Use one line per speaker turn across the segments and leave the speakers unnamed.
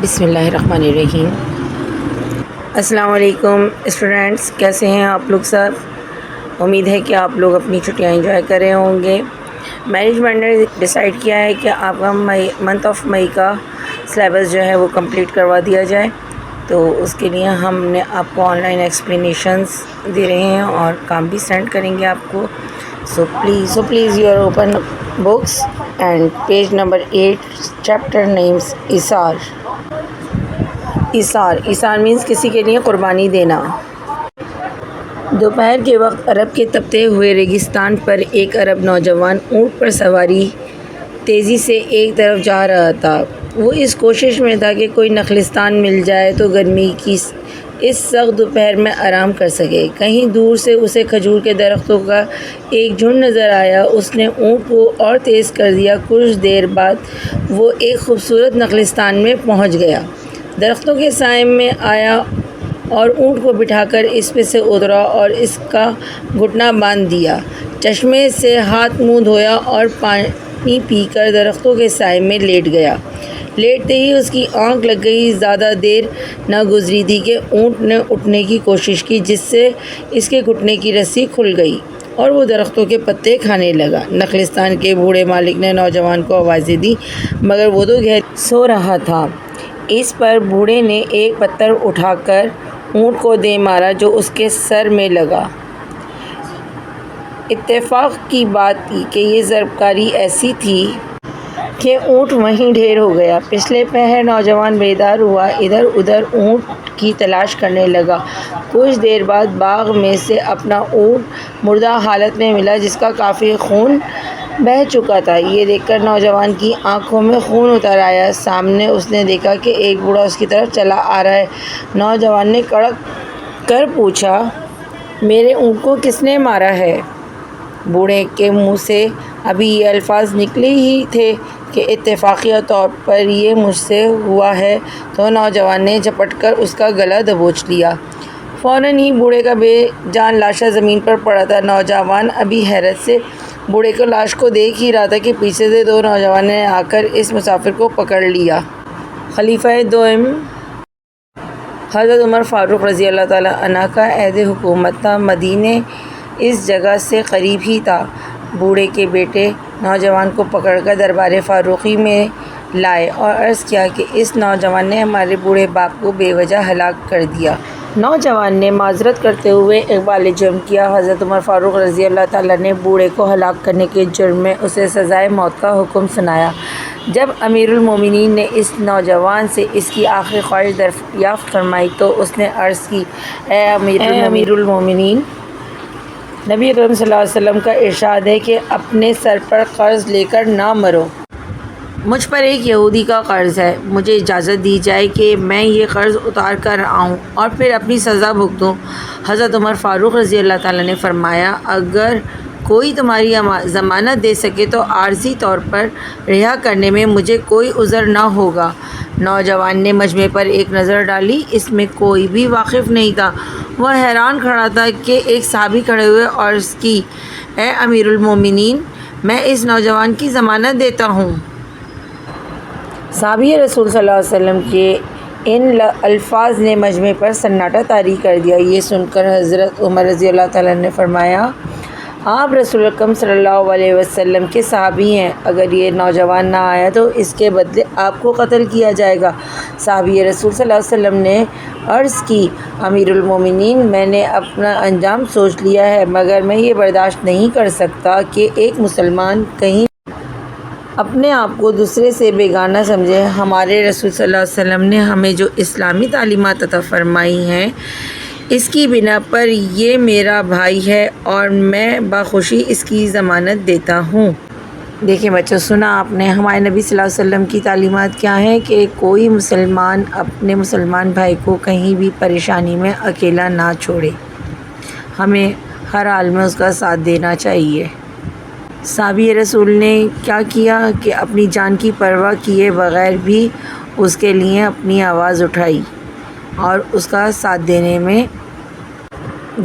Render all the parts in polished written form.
بسم اللہ الرحمن الرحیم۔ السلام علیکم اسٹوڈنٹس، کیسے ہیں آپ لوگ سب؟ امید ہے کہ آپ لوگ اپنی چھٹیاں انجوائے کر رہے ہوں گے۔ مینجمنٹ نے ڈیسائیڈ کیا ہے کہ آپ کا منتھ آف مئی کا سلیبس جو ہے وہ کمپلیٹ کروا دیا جائے، تو اس کے لیے ہم نے آپ کو آن لائن ایکسپلینیشنز دے رہے ہیں اور کام بھی سینڈ کریں گے آپ کو۔ So please you are open books and page number 8، chapter names Isar means کسی کے لیے قربانی دینا۔ دوپہر کے وقت عرب کے تپتے ہوئے ریگستان پر ایک عرب نوجوان اونٹ پر سواری تیزی سے ایک طرف جا رہا تھا۔ وہ اس کوشش میں تھا کہ کوئی نخلستان مل جائے تو گرمی کی اس سخت دوپہر میں آرام کر سکے۔ کہیں دور سے اسے کھجور کے درختوں کا ایک جھنڈ نظر آیا۔ اس نے اونٹ کو اور تیز کر دیا۔ کچھ دیر بعد وہ ایک خوبصورت نخلستان میں پہنچ گیا، درختوں کے سائے میں آیا اور اونٹ کو بٹھا کر اس پہ سے اترا اور اس کا گھٹنا باندھ دیا۔ چشمے سے ہاتھ منہ دھویا اور پانی پی کر درختوں کے سائے میں لیٹ گیا۔ لیٹتے ہی اس کی آنکھ لگ گئی۔ زیادہ دیر نہ گزری تھی کہ اونٹ نے اٹھنے کی کوشش کی، جس سے اس کے گھٹنے کی رسی کھل گئی اور وہ درختوں کے پتے کھانے لگا۔ نخلستان کے بوڑھے مالک نے نوجوان کو آوازیں دیں، مگر وہ تو گہری سو رہا تھا۔ اس پر بوڑھے نے ایک پتھر اٹھا کر اونٹ کو دے مارا جو اس کے سر میں لگا۔ اتفاق کی بات تھی کہ یہ ضرب کاری ایسی تھی کہ اونٹ وہیں ڈھیر ہو گیا۔ پچھلے پہر نوجوان بیدار ہوا، ادھر ادھر اونٹ کی تلاش کرنے لگا۔ کچھ دیر بعد باغ میں سے اپنا اونٹ مردہ حالت میں ملا، جس کا کافی خون بہہ چکا تھا۔ یہ دیکھ کر نوجوان کی آنکھوں میں خون اتر آیا۔ سامنے اس نے دیکھا کہ ایک بوڑھا اس کی طرف چلا آ رہا ہے۔ نوجوان نے کڑک کر پوچھا، میرے اونٹ کو کس نے مارا ہے؟ بوڑھے کے منہ سے ابھی یہ الفاظ نکلے ہی تھے کہ اتفاقیہ طور پر یہ مجھ سے ہوا ہے، تو نوجوان نے جھپٹ کر اس کا گلا دبوچ لیا۔ فوراً ہی بوڑھے کا بے جان لاشا زمین پر پڑا تھا۔ نوجوان ابھی حیرت سے بوڑھے کو لاش کو دیکھ ہی رہا تھا کہ پیچھے سے دو نوجوانوں نے آ کر اس مسافر کو پکڑ لیا۔ خلیفہ دوم حضرت عمر فاروق رضی اللہ تعالیٰ عنہ کا عہد حکومت تھا۔ مدینہ اس جگہ سے قریب ہی تھا۔ بوڑھے کے بیٹے نوجوان کو پکڑ کر دربار فاروقی میں لائے اور عرض کیا کہ اس نوجوان نے ہمارے بوڑھے باپ کو بے وجہ ہلاک کر دیا۔ نوجوان نے معذرت کرتے ہوئے اقبال جرم کیا۔ حضرت عمر فاروق رضی اللہ تعالیٰ نے بوڑھے کو ہلاک کرنے کے جرم میں اسے سزائے موت کا حکم سنایا۔ جب امیر المومنین نے اس نوجوان سے اس کی آخری خواہش دریافت فرمائی تو اس نے عرض کی، اے امیر المومنین، نبی اکرم صلی اللہ علیہ وسلم کا ارشاد ہے کہ اپنے سر پر قرض لے کر نہ مرو۔ مجھ پر ایک یہودی کا قرض ہے، مجھے اجازت دی جائے کہ میں یہ قرض اتار کر آؤں اور پھر اپنی سزا بھگتوں۔ حضرت عمر فاروق رضی اللہ تعالیٰ نے فرمایا، اگر کوئی تمہاری ضمانت دے سکے تو عارضی طور پر رہا کرنے میں مجھے کوئی عذر نہ ہوگا۔ نوجوان نے مجمع پر ایک نظر ڈالی، اس میں کوئی بھی واقف نہیں تھا۔ وہ حیران کھڑا تھا کہ ایک صحابی کھڑے ہوئے اور عرض کی، اے امیر المومنین، میں اس نوجوان کی ضمانت دیتا ہوں۔ صحابی رسول صلی اللہ علیہ وسلم کے ان الفاظ نے مجمع پر سناٹا طاری کر دیا۔ یہ سن کر حضرت عمر رضی اللہ تعالیٰ نے فرمایا، آپ رسول اکرم صلی اللہ علیہ وسلم کے صحابی ہیں، اگر یہ نوجوان نہ آیا تو اس کے بدلے آپ کو قتل کیا جائے گا۔ صحابی رسول صلی اللہ علیہ وسلم نے عرض کی، امیر المومنین، میں نے اپنا انجام سوچ لیا ہے، مگر میں یہ برداشت نہیں کر سکتا کہ ایک مسلمان کہیں اپنے آپ کو دوسرے سے بیگانہ سمجھے۔ ہمارے رسول صلی اللہ علیہ وسلم نے ہمیں جو اسلامی تعلیمات عطا فرمائی ہیں، اس کی بنا پر یہ میرا بھائی ہے اور میں بخوشی اس کی ضمانت دیتا ہوں۔ دیکھیں بچوں، سنا آپ نے ہمارے نبی صلی اللہ علیہ وسلم کی تعلیمات کیا ہیں کہ کوئی مسلمان اپنے مسلمان بھائی کو کہیں بھی پریشانی میں اکیلا نہ چھوڑے، ہمیں ہر حال میں اس کا ساتھ دینا چاہیے۔ صحابی رسول نے کیا کیا کہ اپنی جان کی پرواہ کیے بغیر بھی اس کے لیے اپنی آواز اٹھائی اور اس کا ساتھ دینے میں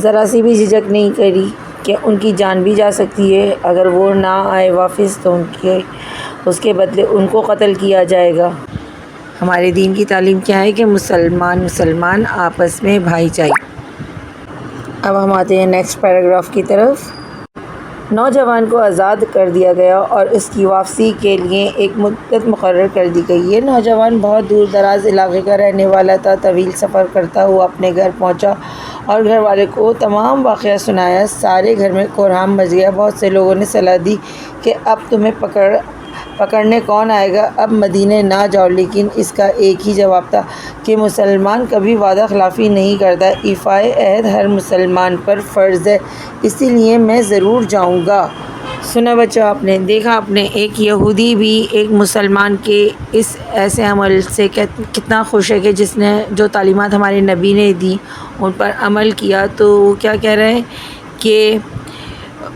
ذرا سی بھی جھجک نہیں کری کہ ان کی جان بھی جا سکتی ہے، اگر وہ نہ آئے واپس تو اس کے بدلے ان کو قتل کیا جائے گا۔ ہمارے دین کی تعلیم کیا ہے کہ مسلمان آپس میں بھائی چارے۔ اب ہم آتے ہیں نیکسٹ پیراگراف کی طرف۔ نوجوان کو آزاد کر دیا گیا اور اس کی واپسی کے لیے ایک مدت مقرر کر دی گئی۔ یہ نوجوان بہت دور دراز علاقے کا رہنے والا تھا۔ طویل سفر کرتا ہوا اپنے گھر پہنچا اور گھر والے کو تمام واقعہ سنایا۔ سارے گھر میں کوہرام مچ گیا۔ بہت سے لوگوں نے صلاح دی کہ اب تمہیں پکڑنے کون آئے گا، اب مدینے نہ جاؤ، لیکن اس کا ایک ہی جواب تھا کہ مسلمان کبھی وعدہ خلافی نہیں کرتا، ایفائے عہد ہر مسلمان پر فرض ہے، اسی لیے میں ضرور جاؤں گا۔ سنا بچوں، آپ نے دیکھا، ایک یہودی بھی ایک مسلمان کے اس ایسے عمل سے کتنا خوش ہے کہ جس نے جو تعلیمات ہمارے نبی نے دی ان پر عمل کیا۔ تو وہ کیا کہہ رہے ہیں کہ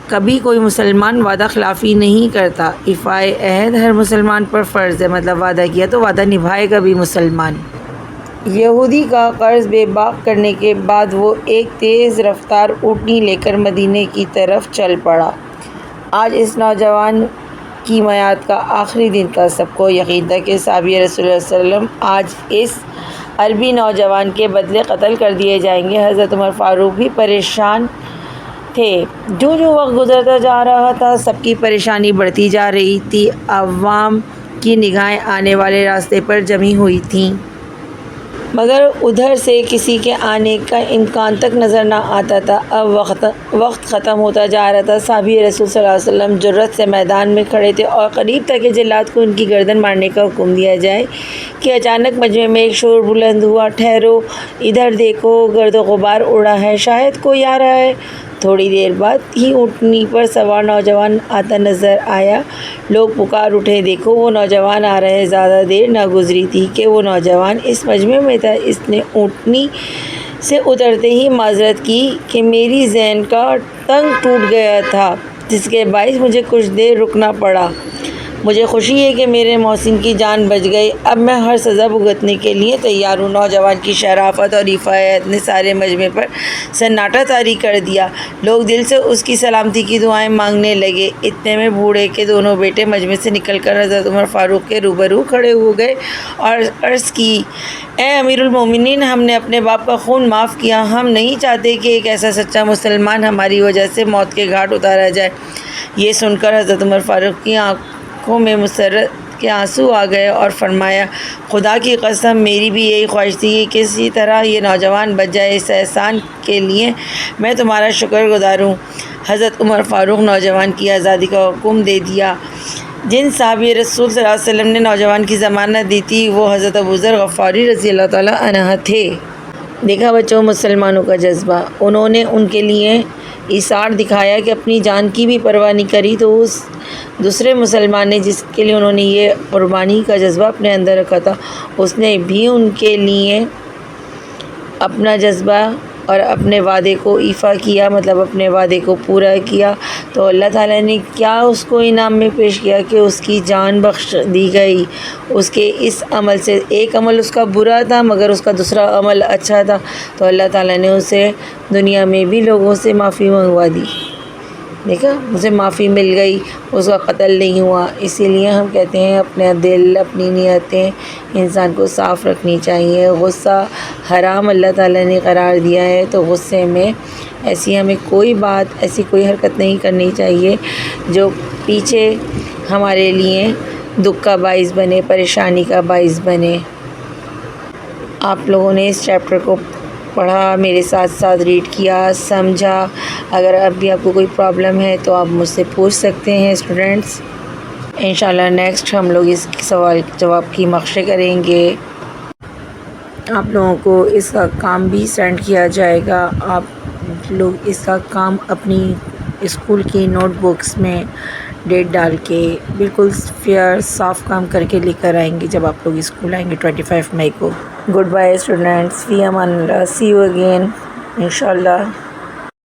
کبھی کوئی مسلمان وعدہ خلافی نہیں کرتا، ایفائے عہد ہر مسلمان پر فرض ہے، مطلب وعدہ کیا تو وعدہ نبھائے گا بھی مسلمان۔ یہودی کا قرض بے باک کرنے کے بعد وہ ایک تیز رفتار اونٹنی لے کر مدینے کی طرف چل پڑا۔ آج اس نوجوان کی میعاد کا آخری دن تھا۔ سب کو یقین تھا کہ صحابی رسول اللہ صلی اللہ علیہ وسلم آج اس عربی نوجوان کے بدلے قتل کر دیے جائیں گے۔ حضرت عمر فاروق بھی پریشان تھے۔ جو وقت گزرتا جا رہا تھا سب کی پریشانی بڑھتی جا رہی تھی۔ عوام کی نگاہیں آنے والے راستے پر جمی ہوئی تھیں، مگر ادھر سے کسی کے آنے کا امکان تک نظر نہ آتا تھا۔ اب وقت ختم ہوتا جا رہا تھا۔ صحابی رسول صلی اللہ علیہ وسلم جرأت سے میدان میں کھڑے تھے اور قریب تھا کہ جلاد کو ان کی گردن مارنے کا حکم دیا جائے کہ اچانک مجمع میں ایک شور بلند ہوا، ٹھہرو، ادھر دیکھو، گرد و غبار اڑا ہے، شاید کوئی آ رہا ہے۔ تھوڑی دیر بعد ہی اونٹنی پر سوار نوجوان آتا نظر آیا۔ لوگ پکار اٹھے، دیکھو وہ نوجوان آ رہا ہے۔ زیادہ دیر نہ گزری تھی کہ وہ نوجوان اس مجمع میں تھا۔ اس نے اونٹنی سے اترتے ہی معذرت کی کہ میری ذہن کا ٹنگ ٹوٹ گیا تھا، جس کے باعث مجھے کچھ دیر رکنا پڑا۔ مجھے خوشی ہے کہ میرے محسن کی جان بچ گئی، اب میں ہر سزا بھگتنے کے لیے تیار ہوں۔ نوجوان کی شرافت اور ایفائے عہد نے سارے مجمع پر سناٹا طاری کر دیا۔ لوگ دل سے اس کی سلامتی کی دعائیں مانگنے لگے۔ اتنے میں بوڑھے کے دونوں بیٹے مجمع سے نکل کر حضرت عمر فاروق کے روبرو کھڑے ہو گئے اور عرض کی، اے امیر المومنین، ہم نے اپنے باپ کا خون معاف کیا، ہم نہیں چاہتے کہ ایک ایسا سچا مسلمان ہماری وجہ سے موت کے گھاٹ اتارا جائے۔ یہ سن کر حضرت عمر فاروق کی آنکھوں میں مسرت کے آنسو آ گئے اور فرمایا، خدا کی قسم، میری بھی یہی خواہش تھی کہ کسی طرح یہ نوجوان بچ جائے، اس احسان کے لیے میں تمہارا شکر گزار ہوں۔ حضرت عمر فاروق نوجوان کی آزادی کا حکم دے دیا۔ جن صحابی رسول صلی اللہ علیہ وسلم نے نوجوان کی ضمانت دی تھی وہ حضرت ابوذر غفاری رضی اللہ تعالیٰ عنہ تھے۔ دیکھا بچوں مسلمانوں کا جذبہ، انہوں نے ان کے لیے ایثار دکھایا کہ اپنی جان کی بھی پرواہ نہیں کری۔ تو اس دوسرے مسلمان نے جس کے لیے انہوں نے یہ قربانی کا جذبہ اپنے اندر رکھا تھا، اس نے بھی ان کے لیے اپنا جذبہ اور اپنے وعدے کو ایفا کیا، مطلب اپنے وعدے کو پورا کیا۔ تو اللہ تعالیٰ نے کیا اس کو انعام میں پیش کیا کہ اس کی جان بخش دی گئی۔ اس کے اس عمل سے، ایک عمل اس کا برا تھا مگر اس کا دوسرا عمل اچھا تھا، تو اللہ تعالیٰ نے اسے دنیا میں بھی لوگوں سے معافی منگوا دی۔ دیکھا، اسے معافی مل گئی، اس کا قتل نہیں ہوا۔ اسی لیے ہم کہتے ہیں اپنا دل، اپنی نیتیں انسان کو صاف رکھنی چاہیے۔ غصہ حرام اللہ تعالیٰ نے قرار دیا ہے، تو غصے میں ایسی ہمیں کوئی بات، ایسی کوئی حرکت نہیں کرنی چاہیے جو پیچھے ہمارے لیے دکھ کا باعث بنے، پریشانی کا باعث بنے۔ آپ لوگوں نے اس چیپٹر کو پڑھا، میرے ساتھ ساتھ ریڈ کیا، سمجھا۔ اگر اب بھی آپ کو کوئی پرابلم ہے تو آپ مجھ سے پوچھ سکتے ہیں اسٹوڈنٹس۔ انشاءاللہ نیکسٹ ہم لوگ اس سوال جواب کی مشقیں کریں گے۔ آپ لوگوں کو اس کا کام بھی سینڈ کیا جائے گا۔ آپ لوگ اس کا کام اپنی اسکول کی نوٹ بکس میں ڈیٹ ڈال کے بالکل فیئر صاف کام کر کے لے کر آئیں گے جب آپ لوگ اسکول آئیں گے 25 مئی کو۔ گڈ بائے اسٹوڈنٹس، فی امان اللہ، سی یو اگین انشاءاللہ۔